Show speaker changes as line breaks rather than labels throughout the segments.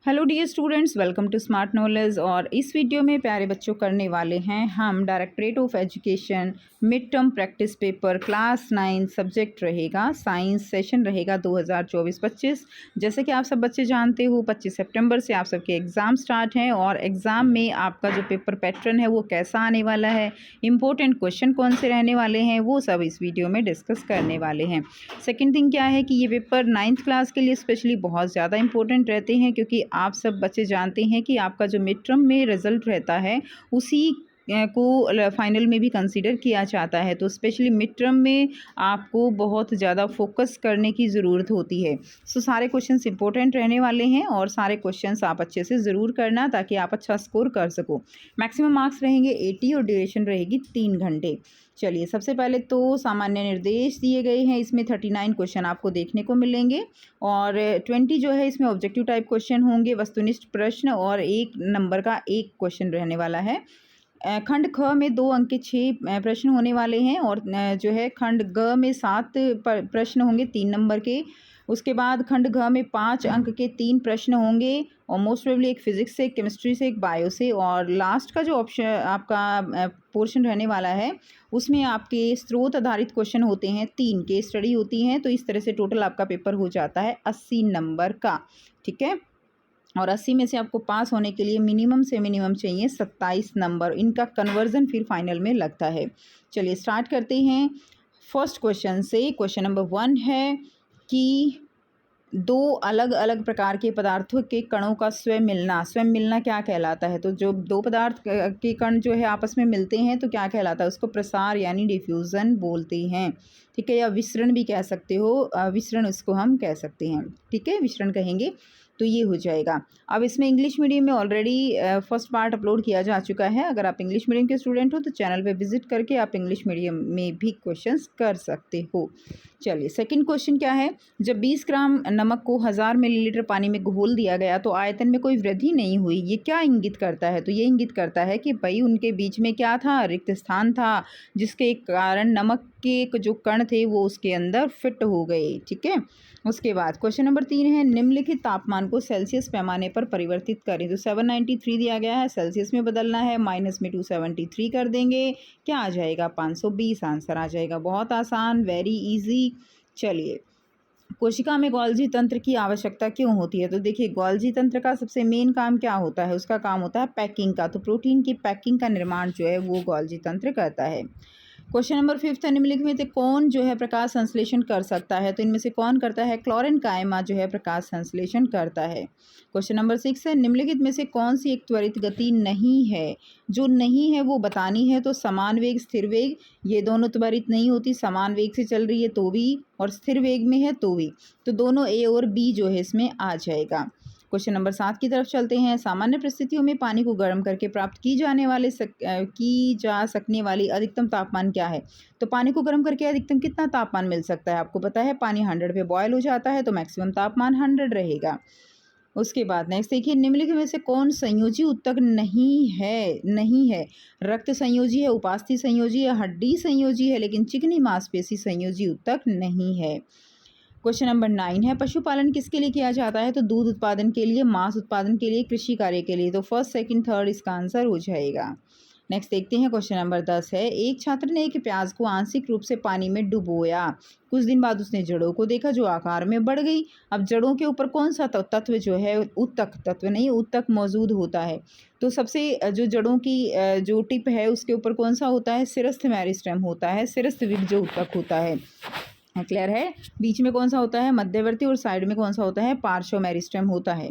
Hello dear students, welcome to smart knowledge. और इस video में प्यारे बच्चों करने वाले हैं हम directorate of education mid term practice paper class 9 subject रहेगा साइंस, सेशन रहेगा 2024-25। जैसे कि आप सब बच्चे जानते हो 25 सितंबर से आप सबके एग्ज़ाम स्टार्ट हैं और एग्ज़ाम में आपका जो पेपर पैटर्न है वो कैसा आने वाला है, इंपॉर्टेंट क्वेश्चन कौन से रहने वाले हैं, वो सब इस वीडियो में डिस्कस करने वाले हैं। सेकेंड थिंग क्या है कि ये पेपर 9th क्लास के लिए स्पेशली बहुत ज़्यादा इंपॉर्टेंट रहते हैं, क्योंकि आप सब बच्चे जानते हैं कि आपका जो मिड टर्म में रिज़ल्ट रहता है उसी को फाइनल में भी कंसीडर किया जाता है। तो स्पेशली मिड टर्म में आपको बहुत ज़्यादा फोकस करने की ज़रूरत होती है। सो सारे क्वेश्चंस इंपॉर्टेंट रहने वाले हैं और सारे क्वेश्चंस आप अच्छे से ज़रूर करना ताकि आप अच्छा स्कोर कर सको। मैक्सिमम मार्क्स रहेंगे 80 और ड्यूरेशन रहेगी 3 घंटे। चलिए, सबसे पहले तो सामान्य निर्देश दिए गए हैं। इसमें 39 क्वेश्चन आपको देखने को मिलेंगे और 20 जो है इसमें ऑब्जेक्टिव टाइप क्वेश्चन होंगे, वस्तुनिष्ठ प्रश्न, और 1 नंबर का 1 क्वेश्चन रहने वाला है। खंड ख में 2 अंक के 6 प्रश्न होने वाले हैं और जो है खंड ग में 7 प्रश्न होंगे 3 नंबर के। उसके बाद खंड घ में 5 अंक के 3 प्रश्न होंगे और मोस्ट प्रोबेबली एक फिजिक्स से, एक केमिस्ट्री से, एक बायो से। और लास्ट का जो ऑप्शन आपका पोर्शन रहने वाला है उसमें आपके स्रोत आधारित क्वेश्चन होते हैं, 3 केस स्टडी होती हैं। तो इस तरह से टोटल आपका पेपर हो जाता है 80 नंबर का। ठीक है, और 80 में से आपको पास होने के लिए मिनिमम से मिनिमम चाहिए 27 नंबर। इनका कन्वर्जन फिर फाइनल में लगता है। चलिए स्टार्ट करते हैं फर्स्ट क्वेश्चन से। क्वेश्चन नंबर 1 है कि 2 अलग अलग प्रकार के पदार्थों के कणों का स्वयं मिलना क्या कहलाता है। तो जो 2 पदार्थ के कण जो है आपस में मिलते हैं तो क्या कहलाता है, उसको प्रसार यानी डिफ्यूज़न बोलते हैं। ठीक है, या विसरण भी कह सकते हो, विसरण उसको हम कह सकते हैं। ठीक है, विसरण कहेंगे तो ये हो जाएगा। अब इसमें इंग्लिश मीडियम में ऑलरेडी फर्स्ट पार्ट अपलोड किया जा चुका है। अगर आप इंग्लिश मीडियम के स्टूडेंट हो तो चैनल पे विजिट करके आप इंग्लिश मीडियम में भी क्वेश्चंस कर सकते हो। चलिए सेकंड क्वेश्चन क्या है। जब 20 ग्राम नमक को 1000 मिलीलीटर पानी में घोल दिया गया तो आयतन में कोई वृद्धि नहीं हुई, ये क्या इंगित करता है। तो ये इंगित करता है कि भाई उनके बीच में क्या था, रिक्त स्थान था, जिसके कारण नमक के जो कण थे वो उसके अंदर फिट हो गए। ठीक है, उसके बाद क्वेश्चन नंबर 3 है, निम्नलिखित तापमान को सेल्सियस पैमाने पर परिवर्तित करें। तो 793 दिया गया है, सेल्सियस में बदलना है, माइनस में 273 कर देंगे, क्या आ जाएगा 520 आंसर आ जाएगा। बहुत आसान, वेरी इजी। चलिए, कोशिका में गोल्जी तंत्र की आवश्यकता क्यों होती है। तो देखिए, गोल्जी तंत्र का सबसे मेन काम क्या होता है, उसका काम होता है पैकिंग का। तो प्रोटीन की पैकिंग का निर्माण जो है वो गोल्जी तंत्र करता है। क्वेश्चन नंबर 5 है, निम्नलिखित में से कौन जो है प्रकाश संश्लेषण कर सकता है। तो इनमें से कौन करता है, क्लोरीन कायमा जो है प्रकाश संश्लेषण करता है। क्वेश्चन नंबर 6 है, निम्नलिखित में से कौन सी एक त्वरित गति नहीं है। जो नहीं है वो बतानी है। तो समान वेग, स्थिर वेग, ये दोनों त्वरित नहीं होती। समान वेग से चल रही है तो भी, और स्थिर वेग में है तो भी, तो दोनों ए और बी जो है इसमें आ जाएगा। क्वेश्चन नंबर 7 की तरफ चलते हैं। सामान्य परिस्थितियों में पानी को गर्म करके प्राप्त की जा सकने वाली अधिकतम तापमान क्या है। तो पानी को गर्म करके अधिकतम कितना तापमान मिल सकता है, आपको पता है पानी 100 पे बॉयल हो जाता है तो मैक्सिमम तापमान 100 रहेगा। उसके बाद नेक्स्ट देखिए, निम्नलिखित में से कौन संयोजी ऊतक नहीं है। रक्त संयोजी है, उपास्थि संयोजी है, हड्डी संयोजी है, लेकिन चिकनी मांसपेशी संयोजी ऊतक नहीं है। क्वेश्चन नंबर 9 है, पशुपालन किसके लिए किया जाता है। तो दूध उत्पादन के लिए, मांस उत्पादन के लिए, कृषि कार्य के लिए। तो फर्स्ट, सेकंड, थर्ड इसका आंसर हो जाएगा। नेक्स्ट देखते हैं क्वेश्चन नंबर 10 है, एक छात्र ने एक प्याज को आंशिक रूप से पानी में डुबोया। कुछ दिन बाद उसने जड़ों को देखा जो आकार में बढ़ गई। अब जड़ों के ऊपर कौन सा तत्व जो है, ऊतक तत्व नहीं, ऊतक मौजूद होता है। तो सबसे जो जड़ों की जो टिप है उसके ऊपर कौन सा होता है, सिरस्थ मेरिस्टेम होता है, सिरस्थ जो ऊतक होता है। क्लियर है, बीच में कौन सा होता है, मध्यवर्ती, और साइड में कौन सा होता है, पार्श्व मेरिस्टेम होता है।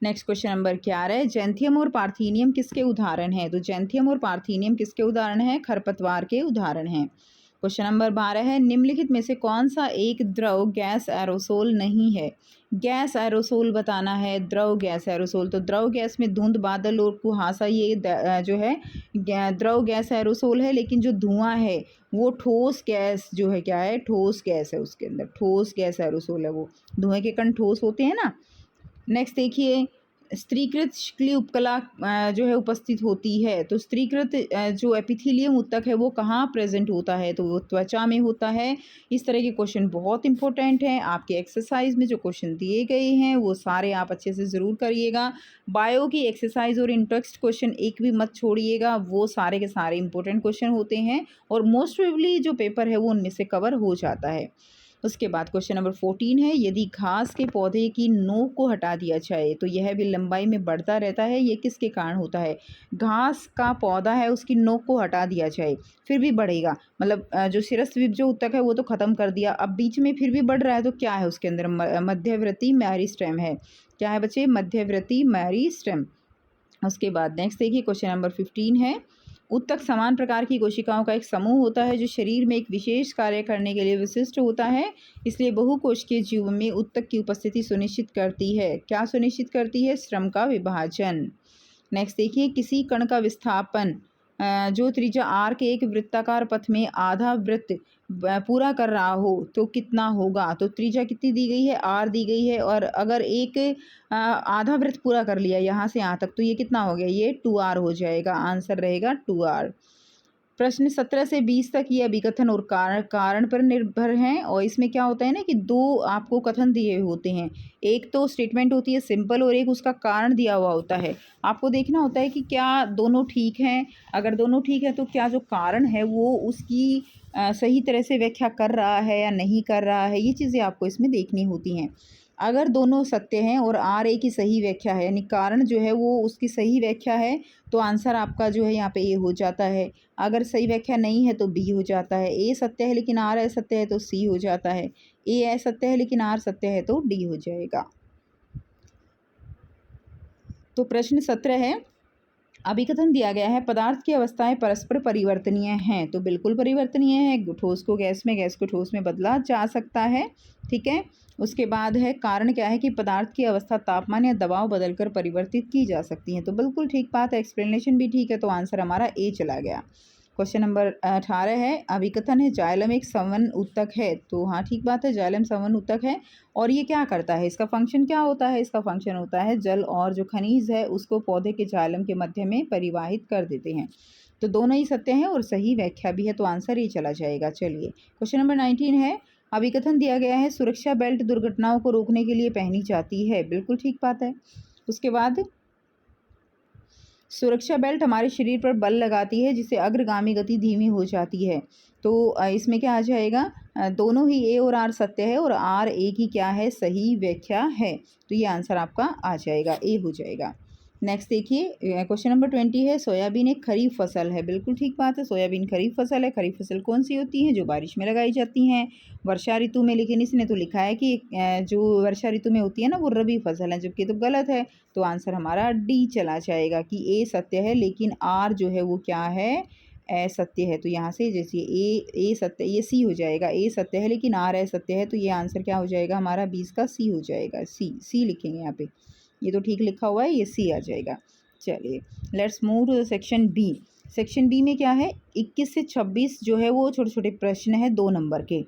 नेक्स्ट क्वेश्चन नंबर 11, जैंथियम और पार्थीनियम किसके उदाहरण हैं। तो जैंथियम और पार्थीनियम किसके उदाहरण हैं, खरपतवार के उदाहरण हैं। क्वेश्चन नंबर 12 है, निम्नलिखित में से कौन सा एक द्रव गैस एरोसोल नहीं है। गैस एरोसोल बताना है, द्रव गैस एरोसोल। तो द्रव गैस में धुंध, बादल और कुहासा, ये जो है द्रव गैस एरोसोल है, लेकिन जो धुआं है वो ठोस गैस जो है, क्या है, ठोस गैस है, उसके अंदर ठोस गैस एरोसोल है, वो धुएं के कण ठोस होते हैं ना। नेक्स्ट देखिए, स्त्रीकृत शिकली उपकला जो है उपस्थित होती है। तो स्त्रीकृत जो एपिथेलियम ऊतक है वो कहाँ प्रेजेंट होता है, तो वो त्वचा में होता है। इस तरह के क्वेश्चन बहुत इंपॉर्टेंट हैं। आपके एक्सरसाइज में जो क्वेश्चन दिए गए हैं वो सारे आप अच्छे से ज़रूर करिएगा। बायो की एक्सरसाइज और इंटरेस्ट क्वेश्चन एक भी मत छोड़िएगा, वो सारे के सारे इंपॉर्टेंट क्वेश्चन होते हैं और मोस्ट प्रोबेबली जो पेपर है वो उनमें से कवर हो जाता है। उसके बाद क्वेश्चन नंबर 14 है, यदि घास के पौधे की नोक को हटा दिया जाए तो यह भी लंबाई में बढ़ता रहता है, ये किसके कारण होता है? घास का पौधा है उसकी नोक को हटा दिया जाए फिर भी बढ़ेगा, मतलब जो शिरस्त्रीप जो ऊतक है वो तो ख़त्म कर दिया, अब बीच में फिर भी बढ़ रहा है, तो क्या है उसके अंदर? मध्यवर्ती मेरिस्टेम है। क्या है बच्चे? मध्यवर्ती मेरिस्टेम। उसके बाद नेक्स्ट देखिए क्वेश्चन नंबर 15 है, ऊतक समान प्रकार की कोशिकाओं का एक समूह होता है जो शरीर में एक विशेष कार्य करने के लिए विशिष्ट होता है, इसलिए बहुकोशिकीय जीव में ऊतक की उपस्थिति सुनिश्चित करती है। क्या सुनिश्चित करती है? श्रम का विभाजन। नेक्स्ट देखिए, किसी कण का विस्थापन जो त्रिज्या आर के एक वृत्ताकार पथ में आधा वृत्त पूरा कर रहा हो तो कितना होगा? तो त्रिज्या कितनी दी गई है? आर दी गई है, और अगर एक आधा वृत्त पूरा कर लिया यहाँ से यहाँ तक तो ये कितना हो गया? ये 2r हो जाएगा। आंसर रहेगा 2r। प्रश्न 17 से 20 तक ये अभिकथन और कारण पर निर्भर हैं, और इसमें क्या होता है ना कि दो आपको कथन दिए होते हैं। एक तो स्टेटमेंट होती है सिंपल और एक उसका कारण दिया हुआ होता है। आपको देखना होता है कि क्या दोनों ठीक हैं। अगर दोनों ठीक है तो क्या जो कारण है वो उसकी सही तरह से व्याख्या कर रहा है या नहीं कर रहा है, ये चीज़ें आपको इसमें देखनी होती हैं। अगर दोनों सत्य हैं और आर ए की सही व्याख्या है, यानी कारण जो है वो उसकी सही व्याख्या है, तो आंसर आपका जो है यहाँ पे ए हो जाता है। अगर सही व्याख्या नहीं है तो बी हो जाता है। ए सत्य है लेकिन आर असत्य है तो सी हो जाता है। ए असत्य है लेकिन आर सत्य है तो डी हो जाएगा। तो प्रश्न 17 है, अभिकथन दिया गया है, पदार्थ की अवस्थाएं परस्पर परिवर्तनीय हैं। तो बिल्कुल परिवर्तनीय है। ठोस को गैस में, गैस को ठोस में बदला जा सकता है। ठीक है। उसके बाद है, कारण क्या है कि पदार्थ की अवस्था तापमान या दबाव बदलकर परिवर्तित की जा सकती है। तो बिल्कुल ठीक बात है। एक्सप्लेनेशन भी ठीक है, तो आंसर हमारा ए चला गया। क्वेश्चन नंबर 18 है, अभिकथन है जाइलम एक संवहन ऊतक है। तो हाँ ठीक बात है, जाइलम संवहन ऊतक है। और ये क्या करता है? इसका फंक्शन क्या होता है? इसका फंक्शन होता है जल और जो खनिज है उसको पौधे के जाइलम के मध्य में परिवाहित कर देते हैं। तो दोनों ही सत्य हैं और सही व्याख्या भी है, तो आंसर ये चला जाएगा। चलिए क्वेश्चन नंबर 19 है, अभिकथन दिया गया है सुरक्षा बेल्ट दुर्घटनाओं को रोकने के लिए पहनी जाती है। बिल्कुल ठीक बात है। उसके बाद सुरक्षा बेल्ट हमारे शरीर पर बल लगाती है जिससे अग्रगामी गति धीमी हो जाती है। तो इसमें क्या आ जाएगा? दोनों ही ए और आर सत्य है और आर ए की क्या है? सही व्याख्या है। तो ये आंसर आपका आ जाएगा, ए हो जाएगा। नेक्स्ट देखिए क्वेश्चन नंबर 20 है, सोयाबीन एक खरीफ फसल है। बिल्कुल ठीक बात है, सोयाबीन खरीफ फसल है। खरीफ फसल कौन सी होती है? जो बारिश में लगाई जाती हैं, वर्षा ऋतु में। लेकिन इसने तो लिखा है कि जो वर्षा ऋतु में होती है ना वो रबी फसल है, जबकि तो गलत है। तो आंसर हमारा डी चला जाएगा कि ए सत्य है लेकिन आर जो है वो क्या है? असत्य है। तो यहाँ से जैसे ए सत्य, ये सी हो जाएगा। ए सत्य है लेकिन आर असत्य है, तो ये आंसर क्या हो जाएगा हमारा? 20 का सी हो जाएगा। सी लिखेंगे यहाँ पे, ये तो ठीक लिखा हुआ है, ये सी आ जाएगा। चलिए let's move to the section B. Section B में क्या है? 21 से 26 जो है वो छोटे छोटे प्रश्न है 2 नंबर के।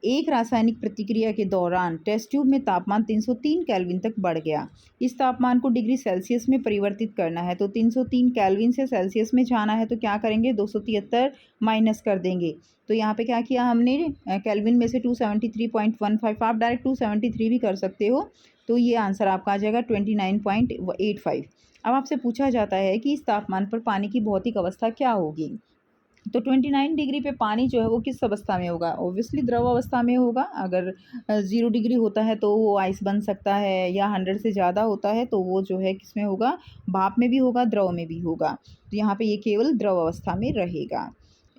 एक रासायनिक प्रतिक्रिया के दौरान टेस्ट ट्यूब में तापमान 303 केल्विन तक बढ़ गया। इस तापमान को डिग्री सेल्सियस में परिवर्तित करना है, तो 303 केल्विन से सेल्सियस में जाना है, तो क्या करेंगे? 273 माइनस कर देंगे। तो यहाँ पे क्या किया हमने? केल्विन में से 273.15, आप डायरेक्ट 273 भी कर सकते हो। तो ये आंसर आपका आ जाएगा 29.85। अब आपसे पूछा जाता है कि इस तापमान पर पानी की भौतिक अवस्था क्या होगी? तो 29 डिग्री पे पानी जो है वो किस अवस्था में होगा? ऑब्वियसली द्रव अवस्था में होगा। अगर 0 डिग्री होता है तो वो आइस बन सकता है, या 100 से ज़्यादा होता है तो वो जो है किस में होगा? भाप में भी होगा, द्रव में भी होगा। तो यहाँ पे ये केवल द्रव अवस्था में रहेगा।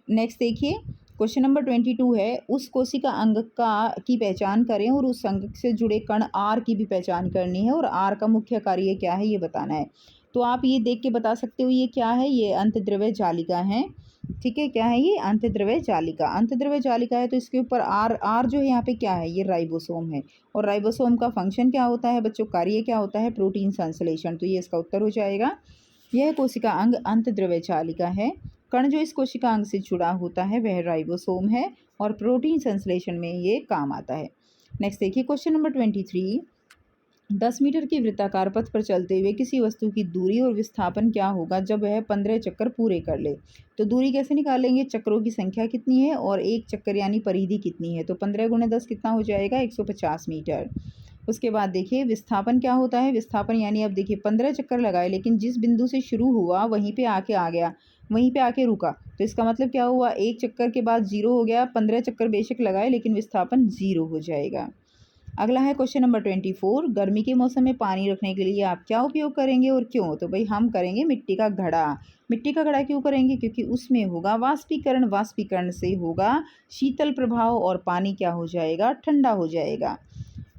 नेक्स्ट देखिए क्वेश्चन नंबर 22 है, उस कोशिका अंग की पहचान करें और उस अंग से जुड़े कण आर की भी पहचान करनी है, और आर का मुख्य कार्य क्या है ये बताना है। तो आप ये देख के बता सकते हो ये क्या है? ये अंतद्रव्य जालिका है। ठीक है, क्या है ये? अंतद्रव्य जालिका। अंतद्रव्य जालिका है तो इसके ऊपर आर जो है यहाँ पे क्या है? ये राइबोसोम है। और राइबोसोम का फंक्शन क्या होता है बच्चों? कार्य क्या होता है? प्रोटीन संश्लेषण। तो ये इसका उत्तर हो जाएगा। यह कोशिका अंग अंतद्रव्य जालिका है। कण जो इस कोशिका अंग से जुड़ा होता है वह राइबोसोम है, और प्रोटीन संश्लेषण में ये काम आता है। नेक्स्ट देखिए क्वेश्चन नंबर 23, 10 मीटर के वृत्ताकार पथ पर चलते हुए किसी वस्तु की दूरी और विस्थापन क्या होगा जब वह 15 चक्कर पूरे कर ले। तो दूरी कैसे निकालेंगे, चक्रों की संख्या कितनी है और एक चक्कर यानी परिधि कितनी है, तो 15 गुणे 10 कितना हो जाएगा, 150 मीटर। उसके बाद देखिए विस्थापन क्या होता है, विस्थापन यानी अब देखिए 15 चक्कर लगाए लेकिन जिस बिंदु से शुरू हुआ वहीं पे आके आ गया, वहीं पे आके रुका, तो इसका मतलब क्या हुआ, एक चक्कर के बाद 0 हो गया, 15 चक्कर बेशक लगाए लेकिन विस्थापन 0 हो जाएगा। अगला है क्वेश्चन नंबर 24, गर्मी के मौसम में पानी रखने के लिए आप क्या उपयोग करेंगे और क्यों, तो भाई हम करेंगे मिट्टी का घड़ा। मिट्टी का घड़ा क्यों करेंगे, क्योंकि उसमें होगा वाष्पीकरण, वाष्पीकरण से होगा शीतल प्रभाव और पानी क्या हो जाएगा, ठंडा हो जाएगा।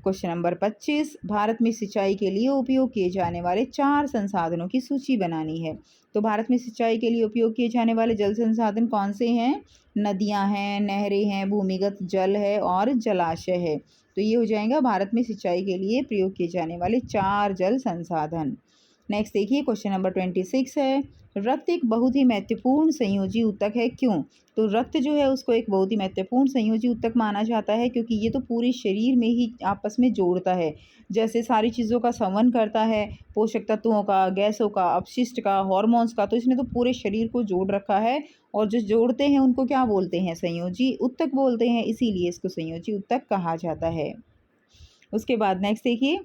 क्वेश्चन नंबर 25, भारत में सिंचाई के लिए उपयोग किए जाने वाले 4 संसाधनों की सूची बनानी है। तो भारत में सिंचाई के लिए उपयोग किए जाने वाले जल संसाधन कौन से हैं, नदियां हैं, नहरें हैं, भूमिगत जल है और जलाशय है। तो ये हो जाएगा भारत में सिंचाई के लिए प्रयोग किए जाने वाले 4 जल संसाधन। नेक्स्ट देखिए क्वेश्चन नंबर 26 है, रक्त एक बहुत ही महत्वपूर्ण संयोजी ऊतक है, क्यों। तो रक्त जो है उसको एक बहुत ही महत्वपूर्ण संयोजी ऊतक माना जाता है क्योंकि ये तो पूरे शरीर में ही आपस में जोड़ता है, जैसे सारी चीज़ों का संवहन करता है, पोषक तत्वों का, गैसों का, अपशिष्ट का, हॉर्मोन्स का, तो इसने तो पूरे शरीर को जोड़ रखा है और जो जोड़ते हैं उनको क्या बोलते हैं, संयोजी ऊतक बोलते हैं, इसीलिए इसको संयोजी ऊतक कहा जाता है। उसके बाद नेक्स्ट देखिए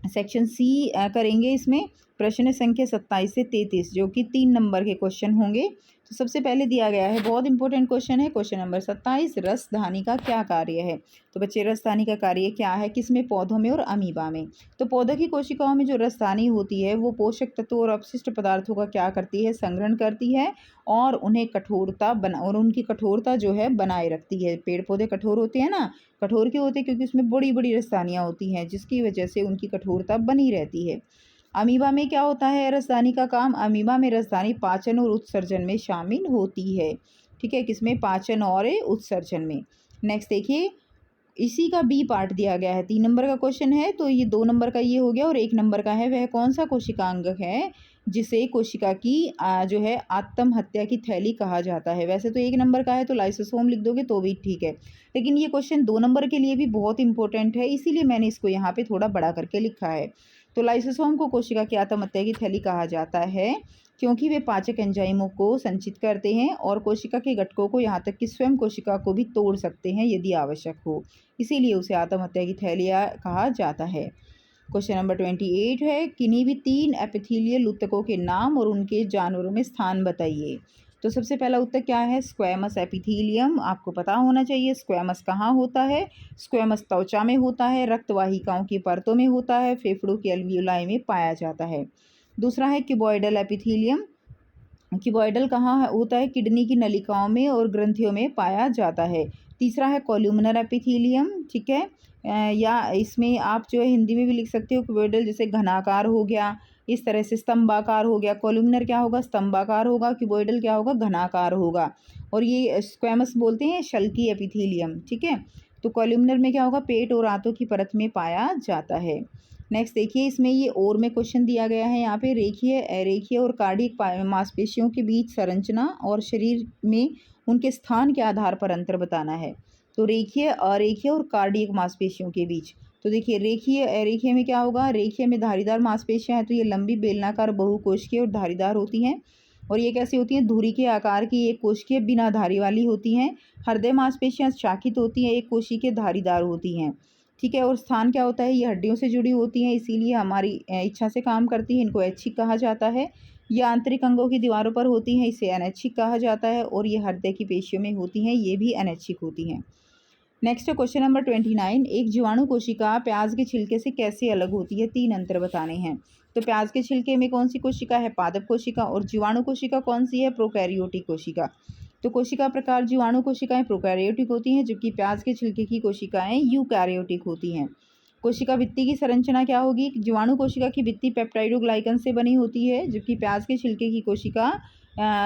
सेक्शन सी करेंगे, इसमें प्रश्न संख्या 27 से 33 जो कि 3 नंबर के क्वेश्चन होंगे। तो सबसे पहले दिया गया है, बहुत इंपॉर्टेंट क्वेश्चन है, क्वेश्चन नंबर 27, रसधानी का क्या कार्य है। तो बच्चे रसधानी का कार्य क्या है, किसमें, पौधों में और अमीबा में। तो पौधों की कोशिकाओं में जो रसधानी होती है वो पोषक तत्वों और अपशिष्ट पदार्थों का क्या करती है, संग्रहण करती है और उन्हें कठोरता बना और उनकी कठोरता जो है बनाए रखती है। पेड़ पौधे कठोर होते हैं ना, कठोर क्यों होते हैं, क्योंकि उसमें बड़ी बड़ी रसधानियाँ होती हैं जिसकी वजह से उनकी कठोरता बनी रहती है। अमीबा में क्या होता है रसदानी का काम, अमीबा में रसदानी पाचन और उत्सर्जन में शामिल होती है। ठीक है, किसमें, पाचन और उत्सर्जन में। नेक्स्ट देखिए इसी का बी पार्ट दिया गया है, 3 नंबर का क्वेश्चन है, तो ये 2 नंबर का ये हो गया और 1 नंबर का है, वह कौन सा कोशिकांग है जिसे कोशिका की जो है आत्महत्या की थैली कहा जाता है। वैसे तो 1 नंबर का है तो लाइसोसोम लिख दोगे तो भी ठीक है, लेकिन ये क्वेश्चन 2 नंबर के लिए भी बहुत इंपॉर्टेंट है, इसीलिए मैंने इसको यहाँ पे थोड़ा बड़ा करके लिखा है। तो लाइसोसोम को कोशिका की आत्महत्या की थैली कहा जाता है क्योंकि वे पाचक एंजाइमों को संचित करते हैं और कोशिका के घटकों को, यहाँ तक कि स्वयं कोशिका को भी तोड़ सकते हैं यदि आवश्यक हो, इसीलिए उसे आत्महत्या की थैलियाँ कहा जाता है। क्वेश्चन नंबर 28 है, किन्हीं भी 3 एपिथेलियल ऊतकों के नाम और उनके जानवरों में स्थान बताइए। तो सबसे पहला ऊतक क्या है, स्क्वैमस एपिथेलियम, आपको पता होना चाहिए स्क्वैमस कहाँ होता है, स्क्वैमस त्वचा में होता है, रक्तवाहिकाओं की परतों में होता है, फेफड़ों के अल्वियोलाई में पाया जाता है। दूसरा है क्यूबॉइडल एपिथेलियम, क्यूबॉइडल कहाँ होता है, किडनी की नलिकाओं में और ग्रंथियों में पाया जाता है। तीसरा है कॉल्यूमनर एपिथेलियम, ठीक है, या इसमें आप जो है हिंदी में भी लिख सकते हो क्यूबॉइडल, जैसे घनाकार हो गया, इस तरह से स्तंभाकार हो गया, कॉल्यूमनर क्या होगा, स्तंभाकार होगा, क्यूबॉइडल क्या होगा, घनाकार होगा, और ये स्क्वैमस बोलते हैं शल्की एपिथेलियम। ठीक है, तो कॉल्यूमनर में क्या होगा, पेट और आंतों की परत में पाया जाता है। नेक्स्ट देखिए इसमें ये और में क्वेश्चन दिया गया है, यहाँ पे रेखीय, अरेखीय और कार्डिक मांसपेशियों के बीच संरचना और शरीर में उनके स्थान के आधार पर अंतर बताना है। तो रेखीय, अरेखीय और कार्डियक मांसपेशियों के बीच, तो देखिए रेखीय, अरेखीय में क्या होगा, रेखीय में धारीदार मांसपेशियां हैं तो ये लंबी बेलनाकार बहुकोशिकीय और धारीदार होती हैं, और ये कैसी होती हैं, धुरी के आकार की एक कोशिकीय बिना धारी वाली होती हैं। हृदय मांसपेशियां शाखित होती हैं, एक कोशिकीय धारीदार होती हैं। ठीक है, और स्थान क्या होता है, ये हड्डियों से जुड़ी होती हैं, इसीलिए हमारी इच्छा से काम करती है, इनको ऐच्छिक कहा जाता है। ये आंतरिक अंगों की दीवारों पर होती हैं, इसे अनैच्छिक कहा जाता है, और ये हृदय की पेशियों में होती हैं, ये भी अनैच्छिक होती हैं। नेक्स्ट क्वेश्चन नंबर 29, एक जीवाणु कोशिका प्याज के छिलके से कैसे अलग होती है, 3 अंतर बताने हैं। तो प्याज के छिलके में कौन सी कोशिका है, पादप कोशिका, और जीवाणु कोशिका कौन सी है, प्रोकैरियोटिक कोशिका। तो कोशिका प्रकार जीवाणु कोशिकाएं प्रोकैरियोटिक होती हैं, जबकि प्याज के छिलके की कोशिकाएं यूकैरियोटिक होती हैं। कोशिका भित्ति की संरचना क्या होगी, जीवाणु कोशिका की भित्ति पेप्टाइडोग्लाइकन से बनी होती है, जबकि प्याज के छिलके की कोशिका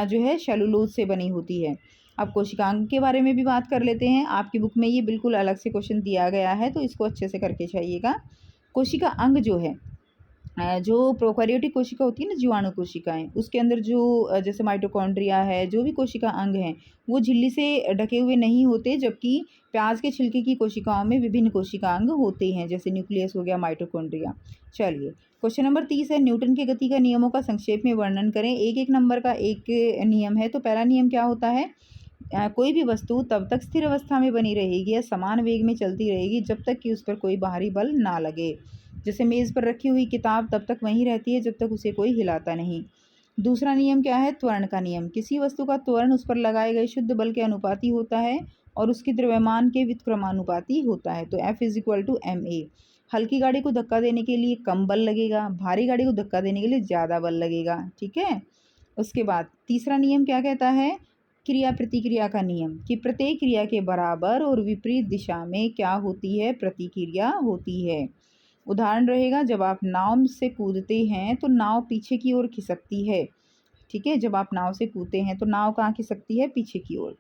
जो है सेलुलोज से बनी होती है। अब कोशिकांग के बारे में भी बात कर लेते हैं, आपकी बुक में ये बिल्कुल अलग से क्वेश्चन दिया गया है तो इसको अच्छे से करके जाइएगा। कोशिका अंग जो है जो प्रोकैरियोटिक कोशिका होती है ना, जीवाणु कोशिकाएं, उसके अंदर जो जैसे माइटोकॉन्ड्रिया है, जो भी कोशिका अंग हैं, वो झिल्ली से ढके हुए नहीं होते, जबकि प्याज के छिलके की कोशिकाओं में विभिन्न कोशिका अंग होते हैं, जैसे न्यूक्लियस हो गया, माइटोकॉन्ड्रिया। चलिए, क्वेश्चन नंबर 30 है, न्यूटन के गति का नियमों का संक्षेप में वर्णन करें। एक एक नंबर का एक नियम है। तो पहला नियम क्या होता है? कोई भी वस्तु तब तक स्थिर अवस्था में बनी रहेगी या समान वेग में चलती रहेगी जब तक कि उस पर कोई बाहरी बल ना लगे। जैसे मेज़ पर रखी हुई किताब तब तक वहीं रहती है जब तक उसे कोई हिलाता नहीं। दूसरा नियम क्या है? त्वरण का नियम। किसी वस्तु का त्वरण उस पर लगाए गए शुद्ध बल के अनुपाती होता है और उसके द्रव्यमान के व्युत्क्रमानुपाती होता है। तो F=ma। हल्की गाड़ी को धक्का देने के लिए कम बल लगेगा, भारी गाड़ी को धक्का देने के लिए ज़्यादा बल लगेगा। ठीक है। उसके बाद तीसरा नियम क्या कहता है? क्रिया प्रतिक्रिया का नियम, कि प्रत्येक क्रिया के बराबर और विपरीत दिशा में क्या होती है? प्रतिक्रिया होती है। उदाहरण रहेगा, जब आप नाव से कूदते हैं तो नाव पीछे की ओर खिसकती है। ठीक है, जब आप नाव से कूदते हैं तो नाव कहाँ खिसकती है? पीछे की ओर।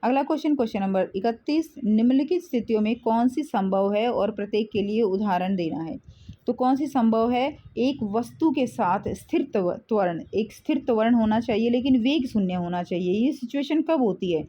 अगला क्वेश्चन, क्वेश्चन नंबर 31, निम्नलिखित स्थितियों में कौन सी संभव है और प्रत्येक के लिए उदाहरण देना है। तो कौन सी संभव है? एक वस्तु के साथ स्थिर त्वरण, एक स्थिर त्वरण होना चाहिए लेकिन वेग शून्य होना चाहिए। ये सिचुएशन कब होती है?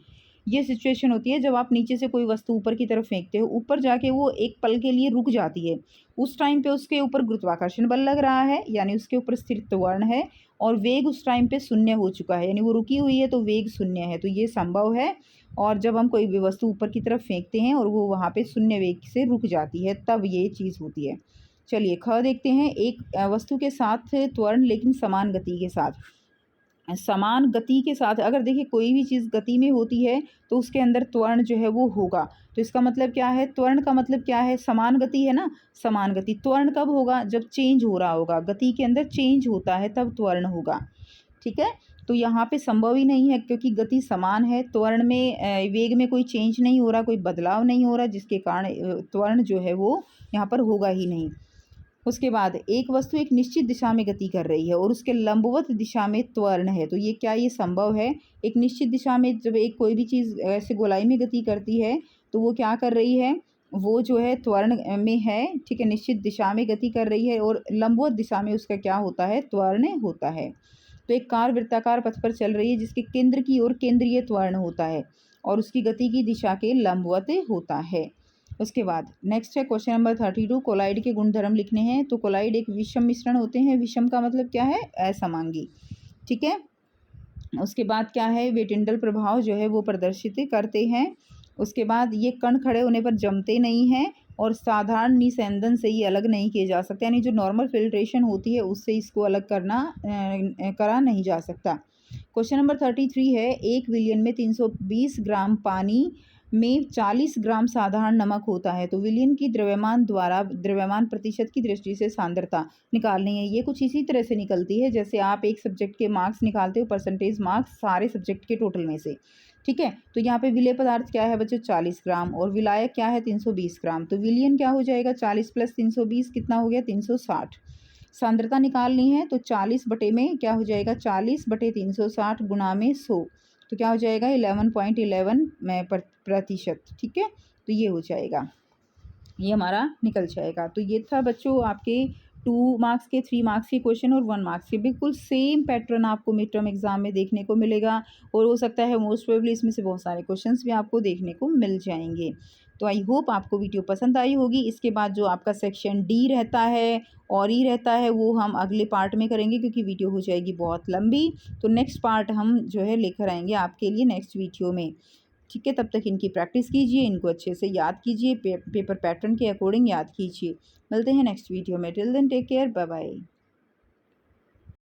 ये सिचुएशन होती है जब आप नीचे से कोई वस्तु ऊपर की तरफ फेंकते हो, ऊपर जाके वो एक पल के लिए रुक जाती है। उस टाइम पे उसके ऊपर गुरुत्वाकर्षण बल लग रहा है, यानी उसके ऊपर स्थिर त्वरण है, और वेग उस टाइम पे शून्य हो चुका है, यानी वो रुकी हुई है तो वेग शून्य है। तो ये संभव है। और जब हम कोई भी वस्तु ऊपर की तरफ फेंकते हैं और वो वहाँ पे शून्य वेग से रुक जाती है, तब ये चीज़ होती है। चलिए, ख देखते हैं। एक वस्तु के साथ त्वरण लेकिन समान गति के साथ। समान गति के साथ अगर देखिए कोई भी चीज़ गति में होती है तो उसके अंदर त्वरण जो है वो होगा। तो इसका मतलब क्या है? त्वरण का मतलब क्या है? समान गति है ना, समान गति। त्वरण कब होगा? जब चेंज हो रहा होगा, गति के अंदर चेंज होता है तब त्वरण होगा। ठीक है। तो यहाँ पे संभव ही नहीं है क्योंकि गति समान है, त्वरण में वेग में कोई चेंज नहीं हो रहा, कोई बदलाव नहीं हो रहा, जिसके कारण त्वरण जो है वो यहाँ पर होगा ही नहीं। उसके बाद एक वस्तु एक निश्चित दिशा में गति कर रही है और उसके लंबवत दिशा में त्वरण है। तो ये क्या ये संभव है? एक निश्चित दिशा में जब एक कोई भी चीज़ ऐसे गोलाई में गति करती है तो वो क्या कर रही है? वो जो है त्वरण में है। ठीक है, निश्चित दिशा में गति कर रही है और लंबवत दिशा में उसका क्या होता है? त्वरण होता है। तो एक कार वृत्ताकार पथ पर चल रही है जिसके केंद्र की ओर केंद्रीय त्वरण होता है और उसकी गति की दिशा के लंबवत होता है। उसके बाद नेक्स्ट है क्वेश्चन नंबर 32, कोलाइड के गुणधर्म लिखने हैं। तो कोलाइड एक विषम मिश्रण होते हैं। विषम का मतलब क्या है? असमांगी। ठीक है। उसके बाद क्या है? वे टिंडल प्रभाव जो है वो प्रदर्शित करते हैं। उसके बाद ये कण खड़े होने पर जमते नहीं हैं और साधारण निस्यंदन से ही अलग नहीं किए जा सकते, यानी जो नॉर्मल फिल्ट्रेशन होती है उससे इसको अलग करा नहीं जा सकता। क्वेश्चन नंबर 33 है, 1 विलियन में 320 ग्राम पानी में 40 ग्राम साधारण नमक होता है। तो विलियन की द्रव्यमान द्वारा द्रव्यमान प्रतिशत की दृष्टि से सांद्रता निकालनी है। ये कुछ इसी तरह से निकलती है जैसे आप एक सब्जेक्ट के मार्क्स निकालते हो, परसेंटेज मार्क्स सारे सब्जेक्ट के टोटल में से। ठीक है। तो यहाँ पे विलेय पदार्थ क्या है बच्चों? 40 ग्राम, और विलायक क्या है? 320 ग्राम। तो विलियन क्या हो जाएगा? 40 + 320 कितना हो गया? 360। सांद्रता निकालनी है तो 40 बटे में क्या हो जाएगा? 40 बटे 360 गुणा में 100। तो क्या हो जाएगा? 11.11 प्रतिशत। ठीक है। तो ये हो जाएगा, ये हमारा निकल जाएगा। तो ये था बच्चों आपके 2 मार्क्स के, 3 मार्क्स के क्वेश्चन और 1 मार्क्स के। बिल्कुल सेम पैटर्न आपको मिड टर्म एग्जाम में देखने को मिलेगा और हो सकता है मोस्ट प्रोबेबली इसमें से बहुत सारे क्वेश्चंस भी आपको देखने को मिल जाएंगे। तो आई होप आपको वीडियो पसंद आई होगी। इसके बाद जो आपका सेक्शन डी रहता है और ई रहता है वो हम अगले पार्ट में करेंगे क्योंकि वीडियो हो जाएगी बहुत लंबी। तो नेक्स्ट पार्ट हम जो है लेकर आएंगे आपके लिए नेक्स्ट वीडियो में। ठीक है, तब तक इनकी प्रैक्टिस कीजिए, इनको अच्छे से याद कीजिए, पेपर पैटर्न के अकॉर्डिंग याद कीजिए। मिलते हैं नेक्स्ट वीडियो में। Till then take care, bye bye.